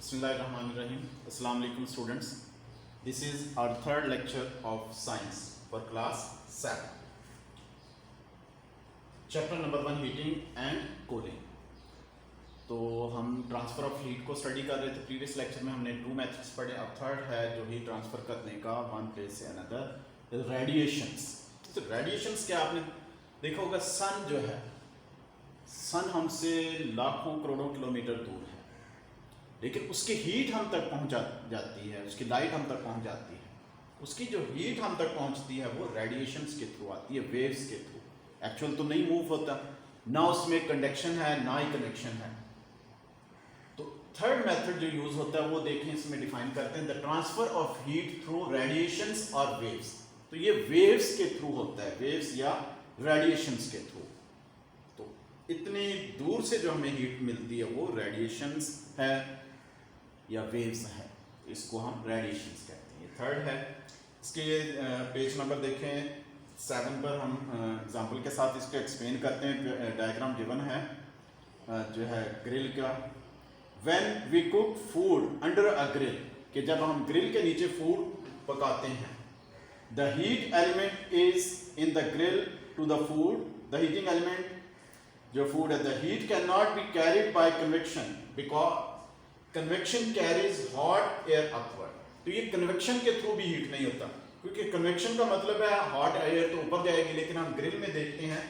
Bismillahirrahmanirrahim. Assalamu alaikum students. This is our third lecture of science for class 7. Chapter number 1 heating and cooling. तो हम transfer of heat को study कर रहे थे. Previous lecture में हमने 2 मेथड्स पढ़े. अब थर्ड है जो हीट ट्रांसफ़र करने का वन प्लेस से अनदर, रेडिएशंस. तो रेडिएशंस क्या आपने देखा होगा, सन जो है, सन हमसे लाखों करोड़ों किलोमीटर दूर है, लेकिन उसकी हीट हम तक पहुंच जाती है, उसकी लाइट हम तक पहुंच जाती है. उसकी जो हीट हम तक पहुंचती है वो रेडिएशंस के थ्रू आती है, वेव्स के थ्रू. एक्चुअल तो नहीं मूव होता, ना उसमें कंडक्शन है ना ही कनेक्शन है. तो थर्ड मेथड जो यूज होता है वो देखें, इसमें डिफाइन करते हैं the transfer of heat through radiations और वेव्स. तो ये वेव्स के थ्रू होता है, वेव्स या रेडिएशंस के थ्रू. तो इतनी दूर से जो हमें हीट मिलती है वो रेडिएशंस है या वेव्स है, इसको हम रेडिएशंस कहते हैं. ये थर्ड है. इसके पेज नंबर देखें 7 पर. हम एग्जांपल के साथ इसको एक्सप्लेन करते हैं. डायग्राम गिवन है जो है ग्रिल का. When we cook food under a grill, कि जब हम ग्रिल के नीचे फूड पकाते हैं, the heat element is in the grill to the food. The heating element जो फूड है, the heat can not be carried by convection because convection carries hot air upward. तो ये कन्वेक्शन के through भी heat नहीं होता, क्योंकि convection का मतलब है हॉट एयर तो ऊपर जाएगी, लेकिन हम ग्रिल में देखते हैं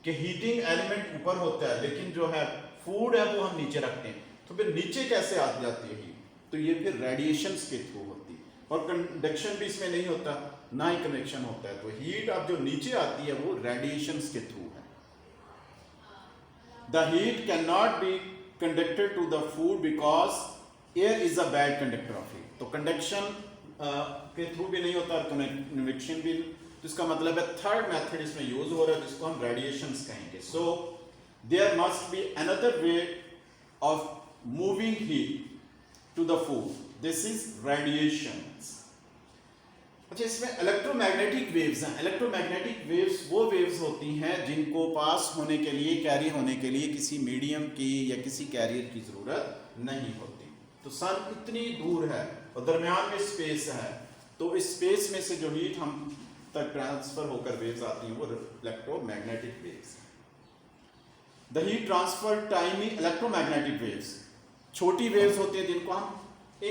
कि हीटिंग एलिमेंट ऊपर होता है, लेकिन जो है फूड है वो हम नीचे रखते हैं. तो फिर नीचे कैसे आ जाती है हीट? तो ये फिर रेडिएशंस के थ्रू होती है, और कंडक्शन भी इसमें नहीं होता, ना ही कन्वेक्शन होता है. तो हीट अब जो नीचे आती है वो रेडिएशंस के थ्रू है. The heat can not B conducted to the food because air is a bad conductor of heat. तो कंडक्शन के थ्रू भी नहीं होता और कन्वेक्शन भी. तो इसका मतलब है थर्ड मेथड इसमें यूज हो रहा है, जिसको हम रेडिएशंस कहेंगे. So there must be another way of moving heat to the food. This is radiations. अच्छा, इसमें इलेक्ट्रोमैग्नेटिक वेव्स हैं. इलेक्ट्रोमैग्नेटिक वेव्स वो वेव्स होती हैं जिनको पास होने के लिए, कैरी होने के लिए किसी मीडियम की या किसी कैरियर की ज़रूरत नहीं होती. तो सन इतनी दूर है और दरमियान में स्पेस है, तो इस स्पेस में से जो हीट हम तक ट्रांसफर होकर वेव्स आती हैं वो इलेक्ट्रोमैग्नेटिक वेव्स हैं. द हीट ट्रांसफर टाइमी इलेक्ट्रोमैग्नेटिक वेव्स. छोटी वेव्स होती हैं जिनको हम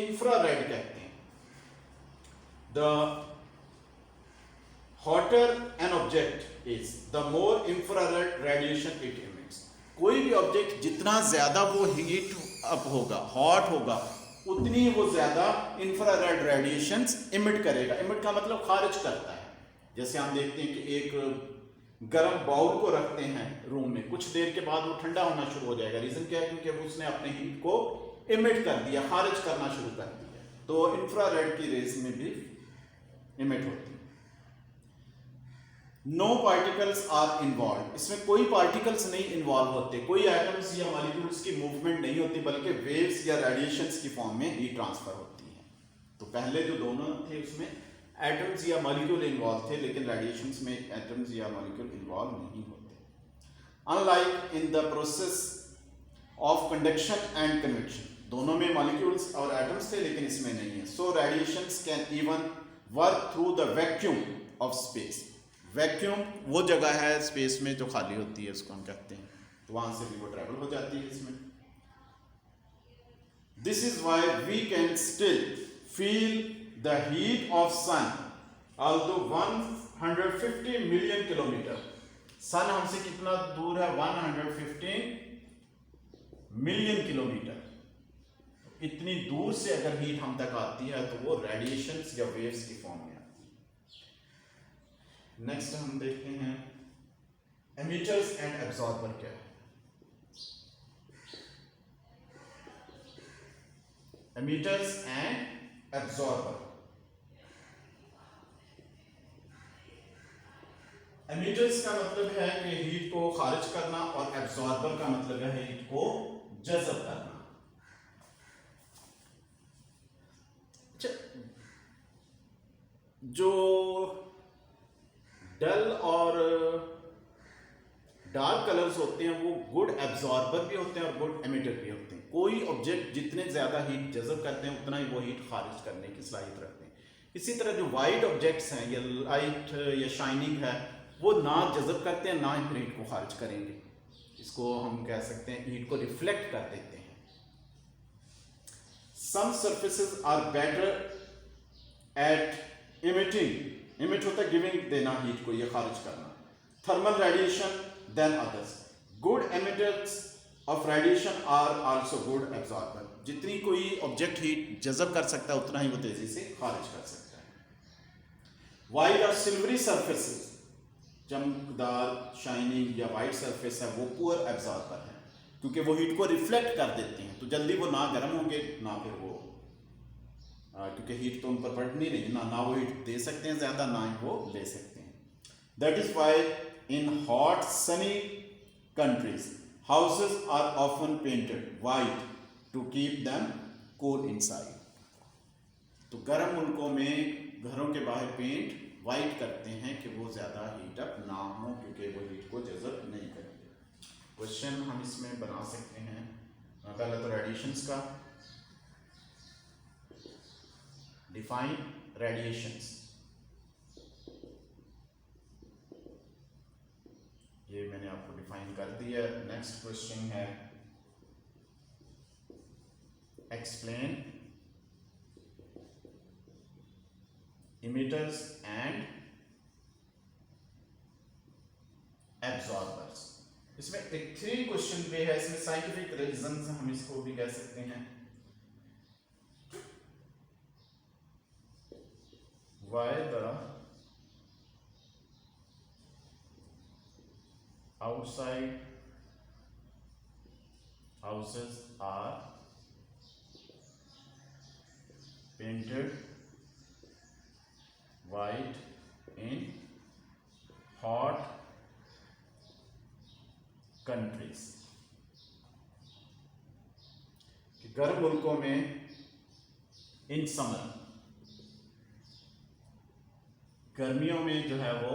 इंफ्रारेड कहते हैं. The hotter an object is, the more infrared radiation it emits. कोई भी ऑब्जेक्ट जितना ज्यादा वो हीट अप होगा, हॉट होगा, उतनी वो ज्यादा इंफ्रारेड रेडिएशंस इमिट करेगा. इमिट का मतलब खारिज करता है. जैसे हम देखते हैं कि एक गर्म बाउल को रखते हैं रूम में, कुछ देर के बाद वो ठंडा होना शुरू हो जाएगा. रीजन क्या है? क्योंकि उसने अपने हीट को इमिट कर दिया, खारिज करना शुरू कर दिया. तो इंफ्रारेड की रेस में भी इमिट होती. No particles are involve. इसमें कोई पार्टिकल्स नहीं इन्वॉल्व होते, कोई एटम्स या मॉलिक्यूल्स की मूवमेंट नहीं होती, बल्कि वेव्स या रेडिएशंस की फॉर्म में हीट ट्रांसफर होती है. तो पहले जो दोनों थे उसमें एटम्स या मॉलिक्यूल इन्वॉल्व थे, लेकिन रेडिएशंस में एटम्स या मॉलिक्यूल इन्वॉल्व नहीं होते. Unlike in the process of conduction and convection, दोनों में मॉलिक्यूल्स और एटम्स थे, लेकिन इसमें नहीं है. So radiations can even work through the vacuum of space. Vacuum वो जगह है स्पेस में जो खाली होती है, उसको हम कहते हैं. तो वहां से भी वो ट्रेवल हो जाती है इसमें. This is why we can still feel the heat of sun although 150 million kilometre. Sun हमसे कितना दूर है? 115 मिलियन किलोमीटर. इतनी दूर से अगर हीट हम तक आती है तो वो रेडिएशंस या वेव्स की फॉर्म में आती है. नेक्स्ट हम देखते हैं एमिटर्स एंड एब्जॉर्बर क्या है. Emitters and absorber. एमिटर्स का मतलब है कि हीट को खारिज करना, और एब्जॉर्बर का मतलब है हीट को जज़ब करना. जो डल और डार्क कलर्स होते हैं वो गुड एब्जॉर्बर भी होते हैं और गुड एमिटर भी होते हैं। कोई ऑब्जेक्ट जितने ज़्यादा हीट जज़ब करते हैं उतना ही वो हीट खारिज करने की सलाहियत रखते हैं। इसी तरह जो वाइट ऑब्जेक्ट्स हैं या लाइट या शाइनिंग है वो ना जज़ब करते हैं ना ही हीट को खारिज करेंगे। इसको हम कह सकते हैं हीट को रिफ्लेक्ट कर देते हैं। Some surfaces are better at emitting, emit होता है गिविंग, देना हीट को, ये खारिज करना, thermal radiation than others. Good emitters of radiation are also good absorber. जितनी कोई ऑब्जेक्ट हीट जज़ब कर सकता है उतना ही वो तेजी से खारिज कर सकता है। वाइट और सिल्वरी सर्फेसेस, चमकदार शाइनिंग या वाइट सरफेस है वो पुअर एब्जॉर्बर है क्योंकि वो हीट को रिफ्लेक्ट कर देते हैं, तो जल्दी वो ना गर्म होंगे ना फिर वो क्योंकि हीट तो उन पर पड़नी नहीं, ना वो हीट दे सकते हैं ज़्यादा ना ही वो ले सकते हैं। That is why in hot sunny countries houses are often painted white to keep them cool inside. तो गर्म मुल्कों में घरों के बाहर पेंट वाइट करते हैं कि वो ज़्यादा हीट अप ना हो क्योंकि वो हीट को जज़ब नहीं करेंगे। क्वेश्चन हम इसमें बना सकते हैं पहले तो रेडिएशंस का, डिफाइन रेडिएशंस, ये मैंने आपको डिफाइन कर दिया। नेक्स्ट क्वेश्चन है एक्सप्लेन इमिटर्स एंड एब्जॉर्बर्स। इसमें एक 3 क्वेश्चन भी है, इसमें साइंटिफिक रीजंस हम इसको भी कह सकते हैं। Why the outside houses are painted white in hot countries? कि गर्म मुल्कों में इन समर गर्मियों में जो है वो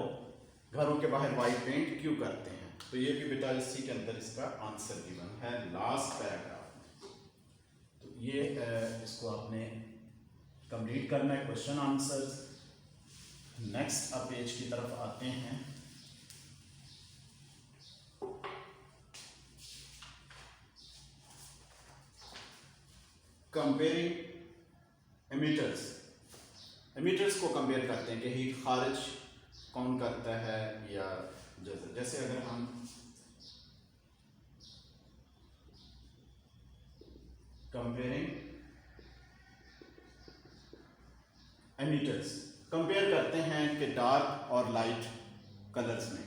घरों के बाहर वाइट पेंट क्यों करते हैं? तो ये भी बेटा इसी के अंदर इसका आंसर गिवन है लास्ट पैराग्राफ। तो ये इसको आपने कंप्लीट करना है क्वेश्चन आंसर्स। नेक्स्ट अब पेज की तरफ आते हैं। कंपेयरिंग एमिटर्स, एमिटर्स को कंपेयर करते हैं कि हीट खारिज कौन करता है या जैसे अगर हम कंपेयरिंग एमिटर्स कंपेयर करते हैं कि डार्क और लाइट कलर्स में,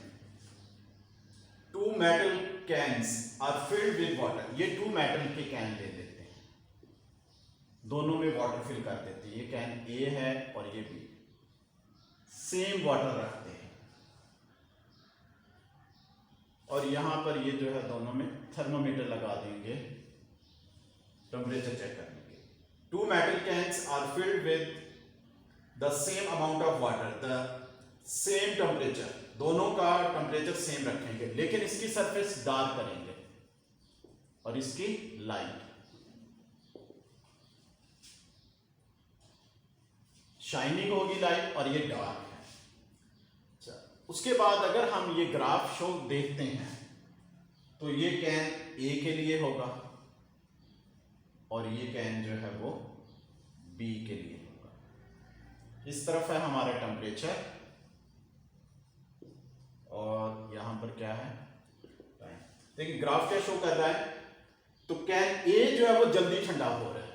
2 metal cans are filled with water. ये 2 मेटल के कैन ले लेते हैं, दोनों में वाटर फिल कर देते हैं। ये कैन ए है और ये बी, सेम वाटर रखते हैं और यहां पर ये जो है दोनों में थर्मोमीटर लगा देंगे टेम्परेचर चेक करने के। 2 metal cans are filled with the same amount of water, the same temperature, दोनों का टेम्परेचर सेम रखेंगे लेकिन इसकी सरफेस डार्क करेंगे और इसकी लाइट। शाइनिंग होगी लाइट और ये डार्क है। अच्छा, उसके बाद अगर हम ये ग्राफ शो देखते हैं तो ये कैन ए के लिए होगा और ये कैन जो है वो बी के लिए होगा। इस तरफ है हमारा टेम्परेचर और यहां पर क्या है टाइम। देखिए ग्राफ क्या शो कर रहा है, तो कैन ए जो है वो जल्दी ठंडा हो रहा है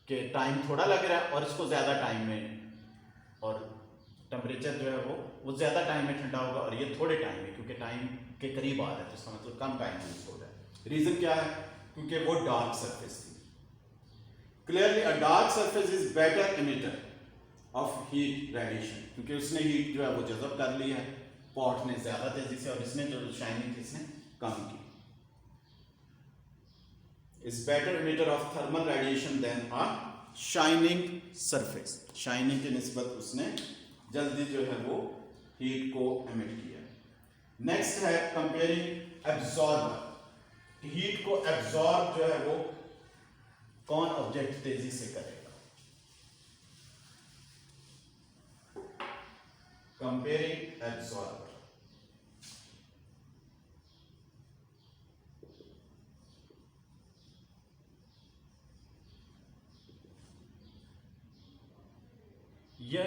कि टाइम थोड़ा लग रहा है और इसको ज्यादा टाइम में, और टेम्परेचर जो है वो ज्यादा टाइम में ठंडा होगा और ये थोड़े टाइम में, क्योंकि टाइम के करीब आ रहा है तो इसका मतलब कम टाइम यूज हो रहा है। रीजन क्या है, क्योंकि वो डार्क सरफेस थी। Clearly a dark surface is better emitter of heat radiation, क्योंकि उसने हीट जो है वो जज़ब कर ली है पॉट ने ज्यादा तेजी से और इसने जो शाइनिंग थी इसने कम की। is better emitter of thermal radiation than a shining surface, shining की निस्बत उसने जल्दी जो है वो हीट को एमिट किया। नेक्स्ट है कंपेयरिंग एब्जॉर्बर, हीट को एब्जॉर्ब जो है वो कौन ऑब्जेक्ट तेजी से करेगा। कंपेयरिंग एब्जॉर्बर, ये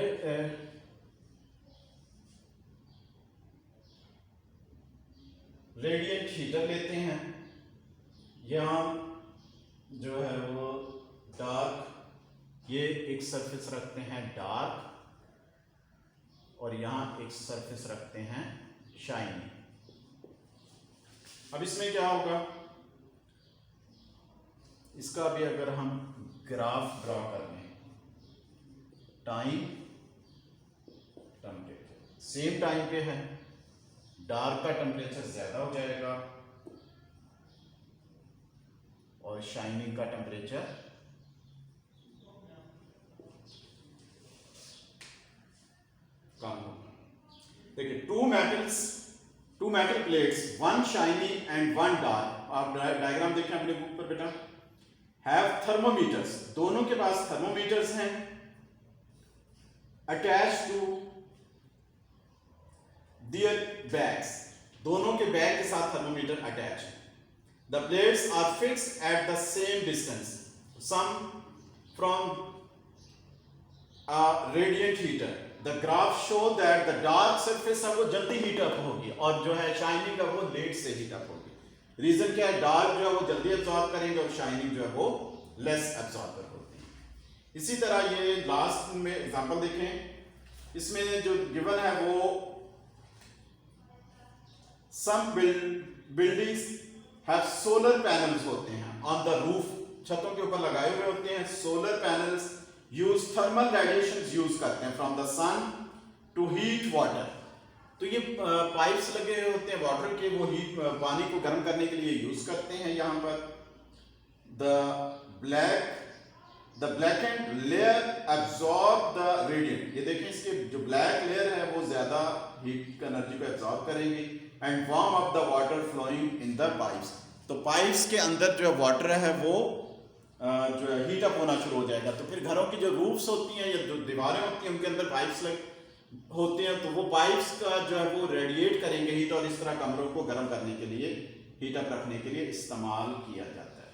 रेडिएंट हीटर लेते हैं, यहां जो है वो डार्क, ये एक सरफेस रखते हैं डार्क, और यहां एक सरफेस रखते हैं शाइनी। अब इसमें क्या होगा, इसका भी अगर हम ग्राफ ड्रॉ कर लें, टाइम टेम्परेचर सेम टाइम पे है, डार्क का टेम्परेचर ज्यादा हो जाएगा और शाइनिंग का टेम्परेचर कम होगा। देखिए two metal plates, one shiny and one dark, आप डायग्राम देखें अपने बुक पर बेटा, हैव थर्मोमीटर्स, दोनों के पास थर्मोमीटर्स हैं, अटैच टू देयर बैग्स, दोनों के बैग के साथ थर्मोमीटर अटैच है। The plates are fixed at the same distance, some from radiant heater, the graph show that the dark surface है वो जल्दी हीट अप होगी और जो है शाइनिंग है वो लेट से हीट अप होगी। रीजन क्या है, डार्क जो है वो जल्दी एब्जॉर्ब करेंगे और शाइनिंग जो है वो लेस एब्जॉर्बर होती है। इसी तरह ये लास्ट में एग्जांपल देखें, इसमें जो गिवन है वो सम बिल्डिंग्स हैव सोलर पैनल्स होते हैं ऑन द रूफ, छतों के ऊपर लगाए हुए होते हैं solar panels, use thermal radiation use करते हैं from the sun to heat water. तो ये पाइप्स लगे हुए होते हैं वाटर के, वो हीट पानी को गर्म करने के लिए यूज करते हैं। यहाँ पर the blackened layer absorb the radiant, ये देखें इसके जो ब्लैक लेयर है वो ज्यादा हीट एनर्जी को एब्जॉर्ब करेंगी, and warm up the water flowing in the pipes, तो पाइप्स के अंदर जो वाटर है वो जो है हीट अप होना शुरू हो जाएगा। तो फिर घरों की जो रूफ्स होती हैं या जो दीवारें होती हैं उनके अंदर पाइप्स लग होते हैं, तो वो पाइप्स का जो है वो रेडिएट करेंगे हीट और इस तरह कमरों को गर्म करने के लिए, हीट अप रखने के लिए इस्तेमाल किया जाता है।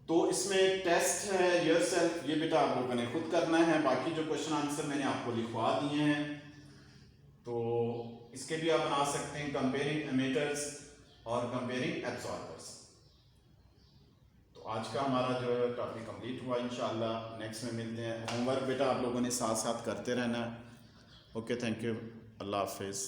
तो इसमें टेस्ट है योरसेल्फ, ये बेटा आप लोगों ने खुद करना है, बाकी जो क्वेश्चन आंसर मैंने आपको लिखवा दिए हैं तो इसके भी आप बना सकते हैं, कंपेयरिंग एमिटर्स और कंपेयरिंग एब्जॉर्बर्स। तो आज का हमारा जो है टॉपिक कंप्लीट हुआ, इंशाल्लाह नेक्स्ट में मिलते हैं। होमवर्क बेटा आप लोगों ने साथ साथ करते रहना। ओके, थैंक यू, अल्लाह हाफिज़।